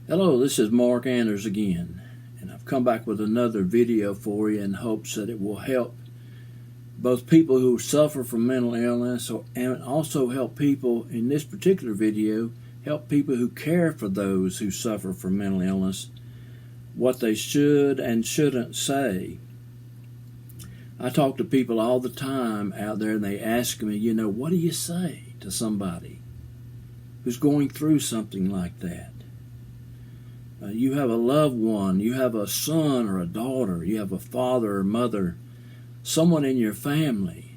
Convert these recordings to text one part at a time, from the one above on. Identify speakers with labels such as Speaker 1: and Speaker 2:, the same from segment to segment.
Speaker 1: Hello, this is Mark Anders again, and I've come back with another video for you in hopes that it will help both people who suffer from mental illness and also help people, in this particular video, help people who care for those who suffer from mental illness, what they should and shouldn't say. I talk to people all the time out there and they ask me, what do you say to somebody who's going through something like that? You have a loved one, you have a son or a daughter, you have a father or mother, someone in your family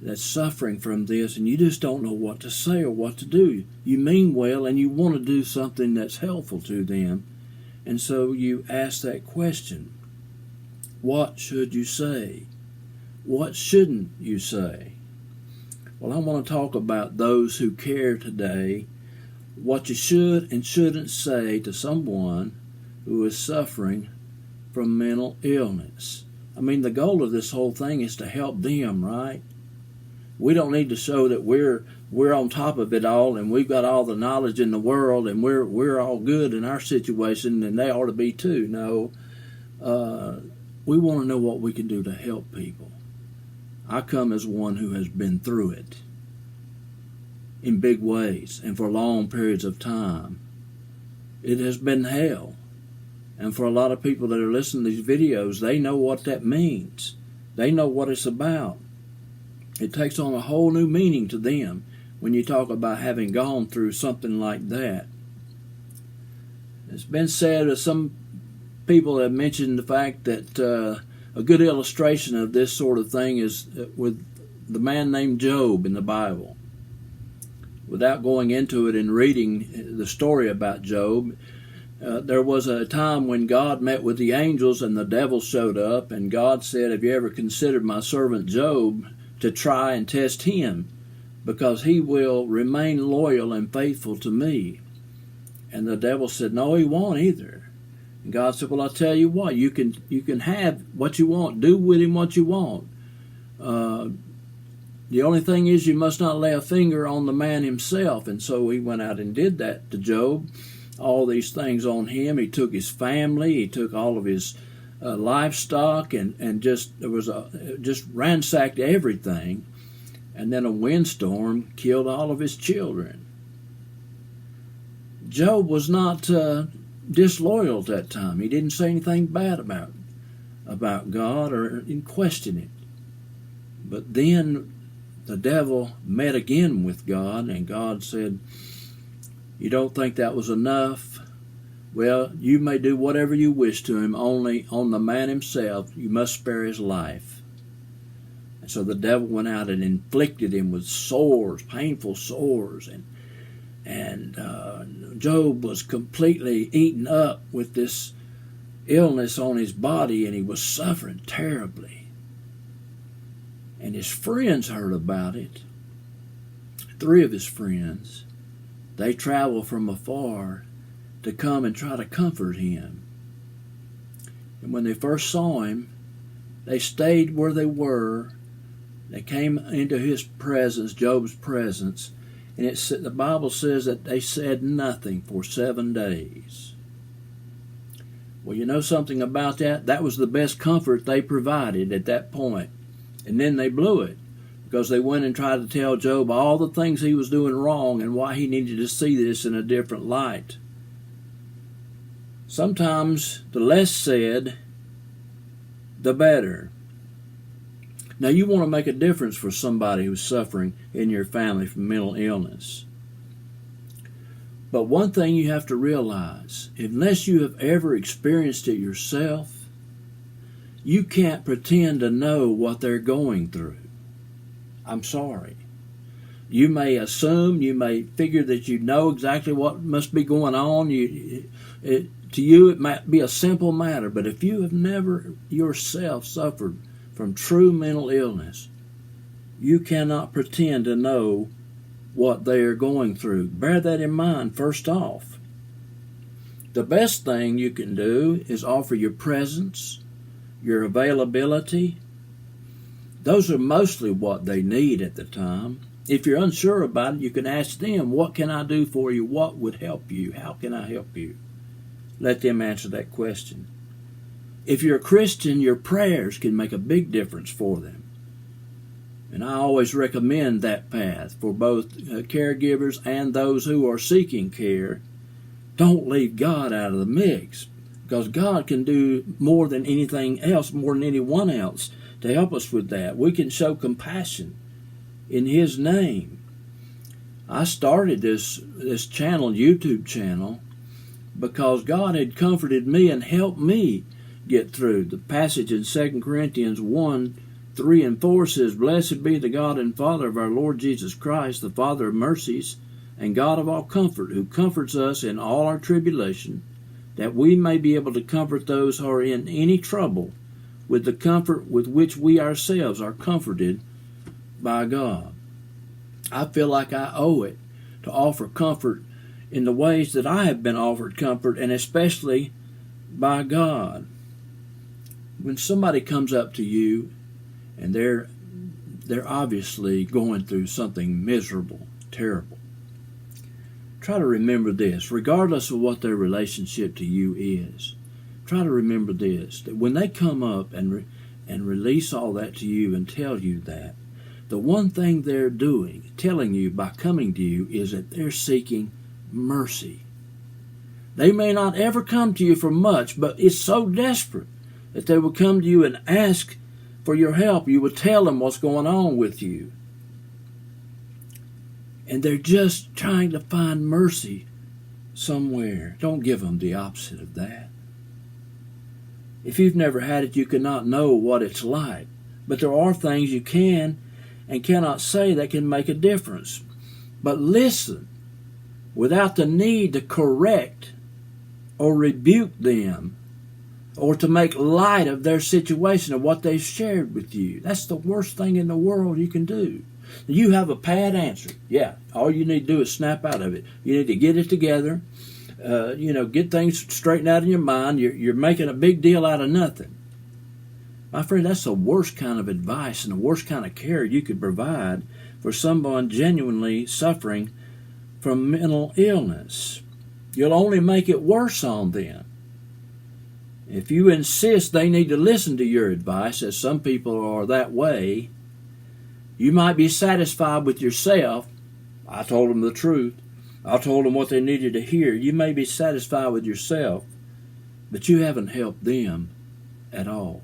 Speaker 1: that's suffering from this, and you just don't know what to say or what to do. You mean well and you want to do something that's helpful to them, and so you ask that question. What should you say? What shouldn't you say? Well, I want to talk about those who care today, what you should and shouldn't say to someone who is suffering from mental illness. I mean, the goal of this whole thing is to help them, right? We don't need to show that we're on top of it all and we've got all the knowledge in the world and we're all good in our situation and they ought to be too. No, we want to know what we can do to help people. I come as one who has been through it in big ways and for long periods of time. It has been hell. And for a lot of people that are listening to these videos, they know what that means. They know what it's about. It takes on a whole new meaning to them when you talk about having gone through something like that. It's been said that some people have mentioned the fact that a good illustration of this sort of thing is with the man named Job in the Bible. Without going into it and reading the story about Job, there was a time when God met with the angels and the devil showed up, and God said, "Have you ever considered my servant Job to try and test him, because he will remain loyal and faithful to me?" And the devil said, "No, he won't either." And God said, "Well, I'll tell you what, you can have what you want, do with him what you want. The only thing is you must not lay a finger on the man himself." And so he went out and did that to Job. All these things on him. He took his family. He took all of his livestock and just ransacked everything. And then a windstorm killed all of his children. Job was not disloyal at that time. He didn't say anything bad about God or question it. But then the devil met again with God, and God said, "You don't think that was enough? Well, you may do whatever you wish to him, only on the man himself you must spare his life." And so the devil went out and inflicted him with sores, painful sores, and Job was completely eaten up with this illness on his body, and he was suffering terribly. And his friends heard about it. 3 of his friends, they traveled from afar to come and try to comfort him. And when they first saw him, they stayed where they were. They came into his presence, Job's presence, and the Bible says that they said nothing for 7 days. Well, you know something about that? That was the best comfort they provided at that point. And then they blew it, because they went and tried to tell Job all the things he was doing wrong and why he needed to see this in a different light. Sometimes the less said, the better. Now, you want to make a difference for somebody who's suffering in your family from mental illness. But one thing you have to realize, unless you have ever experienced it yourself, you can't pretend to know what they're going through. I'm sorry. You may assume, you may figure that you know exactly what must be going on. To you, it might be a simple matter, but if you have never yourself suffered from true mental illness, you cannot pretend to know what they are going through. Bear that in mind first off. The best thing you can do is offer your presence, your availability. Those are mostly what they need at the time. If you're unsure about it, you can ask them, "What can I do for you? What would help you? How can I help you?" let them answer that question. If you're a Christian, your prayers can make a big difference for them. And I always recommend that path for both caregivers and those who are seeking care. Don't leave God out of the mix, because God can do more than anything else, more than anyone else, to help us with that. We can show compassion in His name. I started this channel, YouTube channel, because God had comforted me and helped me get through. The passage in 2 Corinthians 1, 3 and 4 says, "Blessed be the God and Father of our Lord Jesus Christ, the Father of mercies, and God of all comfort, who comforts us in all our tribulation, that we may be able to comfort those who are in any trouble with the comfort with which we ourselves are comforted by God." I feel like I owe it to offer comfort in the ways that I have been offered comfort, and especially by God. When somebody comes up to you and they're obviously going through something miserable, terrible, try to remember this, regardless of what their relationship to you is. Try to remember this, that when they come up and release all that to you and tell you that, the one thing they're doing, telling you by coming to you, is that they're seeking mercy. They may not ever come to you for much, but it's so desperate that they will come to you and ask for your help. You will tell them what's going on with you. And they're just trying to find mercy somewhere. Don't give them the opposite of that. If you've never had it, you cannot know what it's like. But there are things you can and cannot say that can make a difference. But listen, without the need to correct or rebuke them, or to make light of their situation, of what they've shared with you. That's the worst thing in the world you can do. You have a bad answer. Yeah, all you need to do is snap out of it. You need to get it together, get things straightened out in your mind. You're making a big deal out of nothing. My friend, that's the worst kind of advice and the worst kind of care you could provide for someone genuinely suffering from mental illness. You'll only make it worse on them. If you insist they need to listen to your advice, as some people are that way, you might be satisfied with yourself. I told them the truth. I told them what they needed to hear. You may be satisfied with yourself, but you haven't helped them at all.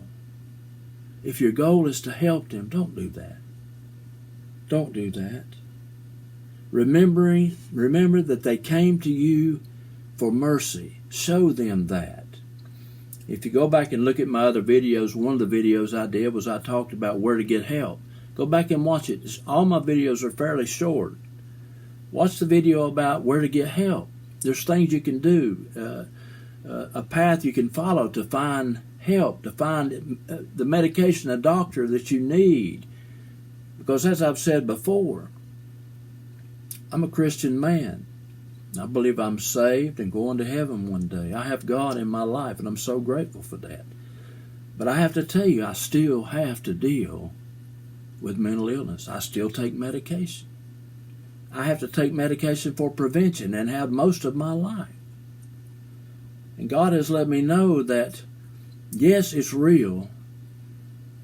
Speaker 1: If your goal is to help them, don't do that. Don't do that. Remember that they came to you for mercy. Show them that. If you go back and look at my other videos, one of the videos I did was I talked about where to get help. Go back and watch it. All my videos are fairly short. Watch the video about where to get help. There's things you can do, a path you can follow to find help, to find the medication, a doctor that you need. Because as I've said before, I'm a Christian man. I believe I'm saved and going to heaven one day. I have God in my life, and I'm so grateful for that. But I have to tell you, I still have to deal with mental illness. I still take medication. I have to take medication for prevention and have most of my life. And God has let me know that, yes, it's real,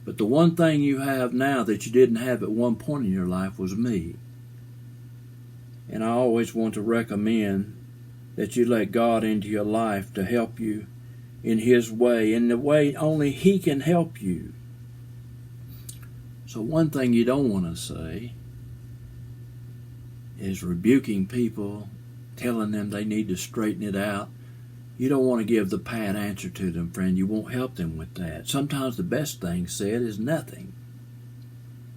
Speaker 1: but the one thing you have now that you didn't have at one point in your life was me. And I always want to recommend that you let God into your life to help you in His way, in the way only He can help you. So one thing you don't want to say is rebuking people, telling them they need to straighten it out. You don't want to give the pat answer to them, friend. You won't help them with that. Sometimes the best thing said is nothing.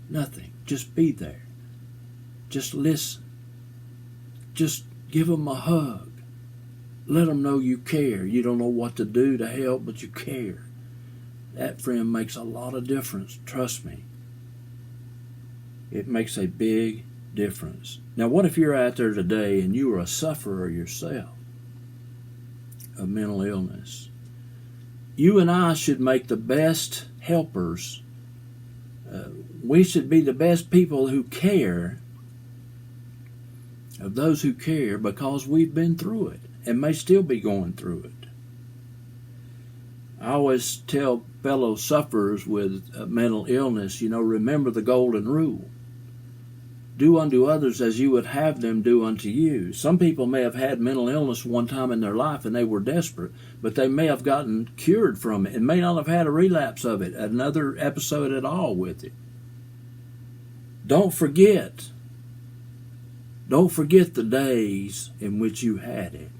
Speaker 1: Nothing. Just be there. Just listen. Just give them a hug. Let them know you care. You don't know what to do to help, but you care. That, friend, makes a lot of difference. Trust me. It makes a big difference. Now, what if you're out there today and you are a sufferer yourself of mental illness? You and I should make the best helpers. We should be the best people who care, of those who care, because we've been through it and may still be going through it. I always tell fellow sufferers with mental illness, remember the golden rule. Do unto others as you would have them do unto you. Some people may have had mental illness one time in their life and they were desperate, but they may have gotten cured from it and may not have had a relapse of it, another episode at all with it. Don't forget the days in which you had it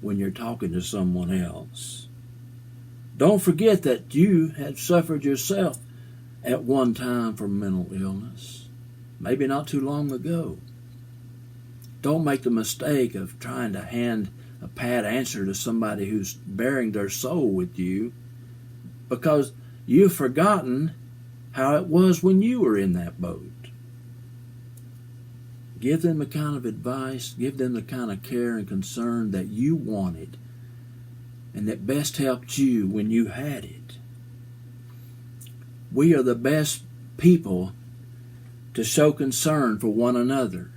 Speaker 1: when you're talking to someone else. Don't forget that you had suffered yourself at one time from mental illness, maybe not too long ago. Don't make the mistake of trying to hand a pat answer to somebody who's bearing their soul with you, because you've forgotten how it was when you were in that boat. Give them the kind of advice, give them the kind of care and concern that you wanted and that best helped you when you had it. We are the best people to show concern for one another.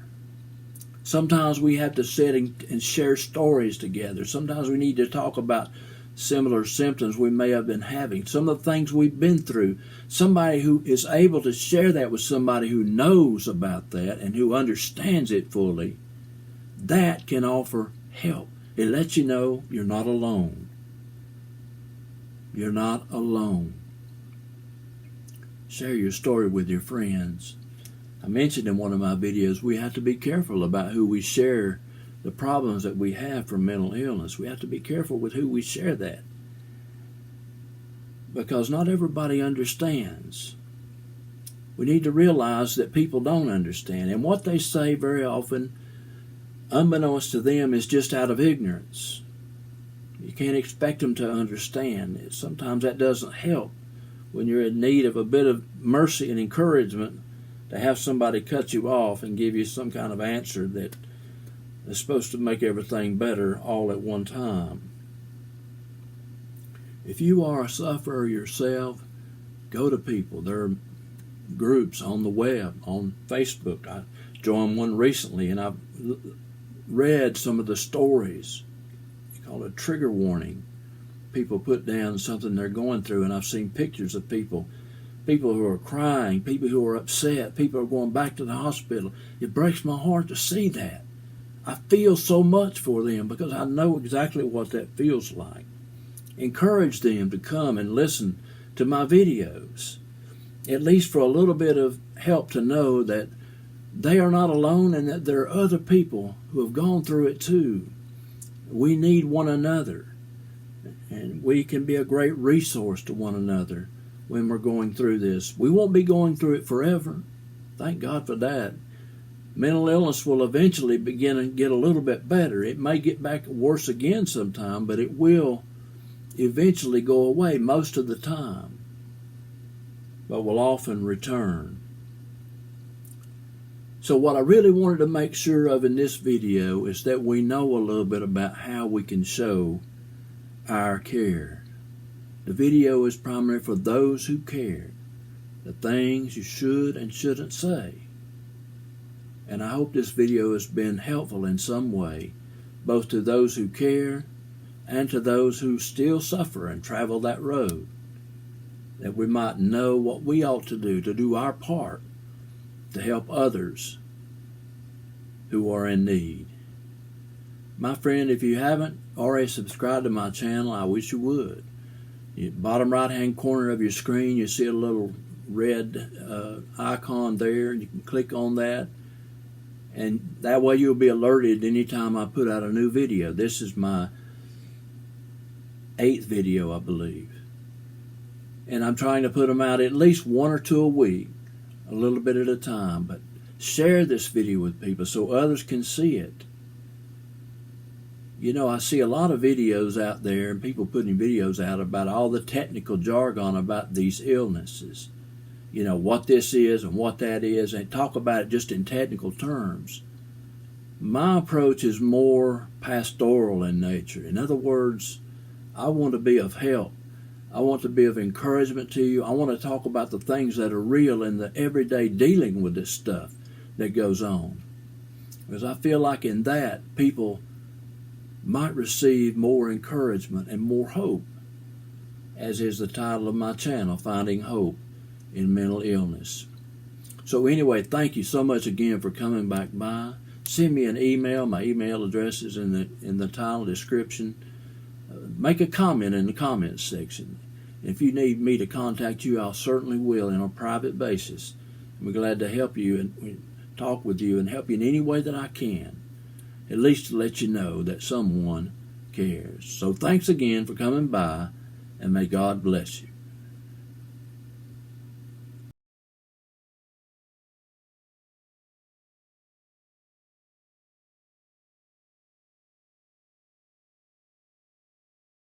Speaker 1: Sometimes we have to sit and share stories together. Sometimes we need to talk about similar symptoms we may have been having, some of the things we've been through. Somebody who is able to share that with somebody who knows about that and who understands it fully, that can offer help. It lets you know you're not alone. You're not alone. Share your story with your friends. I mentioned in one of my videos, we have to be careful about who we share the problems that we have from mental illness. We have to be careful with who we share that, because not everybody understands. We need to realize that people don't understand, and what they say very often, unbeknownst to them, is just out of ignorance. You can't expect them to understand. Sometimes that doesn't help when you're in need of a bit of mercy and encouragement, to have somebody cut you off and give you some kind of answer that is supposed to make everything better all at one time. If you are a sufferer yourself, go to people. There are groups on the web, on Facebook. I joined one recently, and I've read some of the stories. It's called a trigger warning. People put down something they're going through, and I've seen pictures of people who are crying, people who are upset, people who are going back to the hospital. It breaks my heart to see that. I feel so much for them because I know exactly what that feels like. Encourage them to come and listen to my videos, at least for a little bit of help to know that they are not alone and that there are other people who have gone through it too. We need one another, and we can be a great resource to one another when we're going through this. We won't be going through it forever. Thank God for that. Mental illness will eventually begin to get a little bit better. It may get back worse again sometime, but it will eventually go away most of the time, but will often return. So what I really wanted to make sure of in this video is that we know a little bit about how we can show our care. The video is primarily for those who care, the things you should and shouldn't say. And I hope this video has been helpful in some way, both to those who care and to those who still suffer and travel that road, that we might know what we ought to do our part to help others who are in need. My friend, if you haven't already subscribed to my channel, I wish you would. Bottom right hand corner of your screen, you see a little red icon there. You can click on that, and that way you'll be alerted anytime I put out a new video. This is my 8th video, I believe, and I'm trying to put them out at least 1 or 2 a week, a little bit at a time. But share this video with people so others can see it. You know, I see a lot of videos out there and people putting videos out about all the technical jargon about these illnesses. You know, what this is and what that is, and talk about it just in technical terms. My approach is more pastoral in nature. In other words, I want to be of help. I want to be of encouragement to you. I want to talk about the things that are real in the everyday dealing with this stuff that goes on. Because I feel like in that, people might receive more encouragement and more hope as is the title of my channel, Finding Hope in Mental Illness. So anyway, thank you so much again for coming back by. Send me an email. My email address is in the title description. Make a comment in the comments section. If you need me to contact you, I certainly will on a private basis. I'm glad to help you and talk with you and help you in any way that I can, at least to let you know that someone cares. So thanks again for coming by, and may God bless you.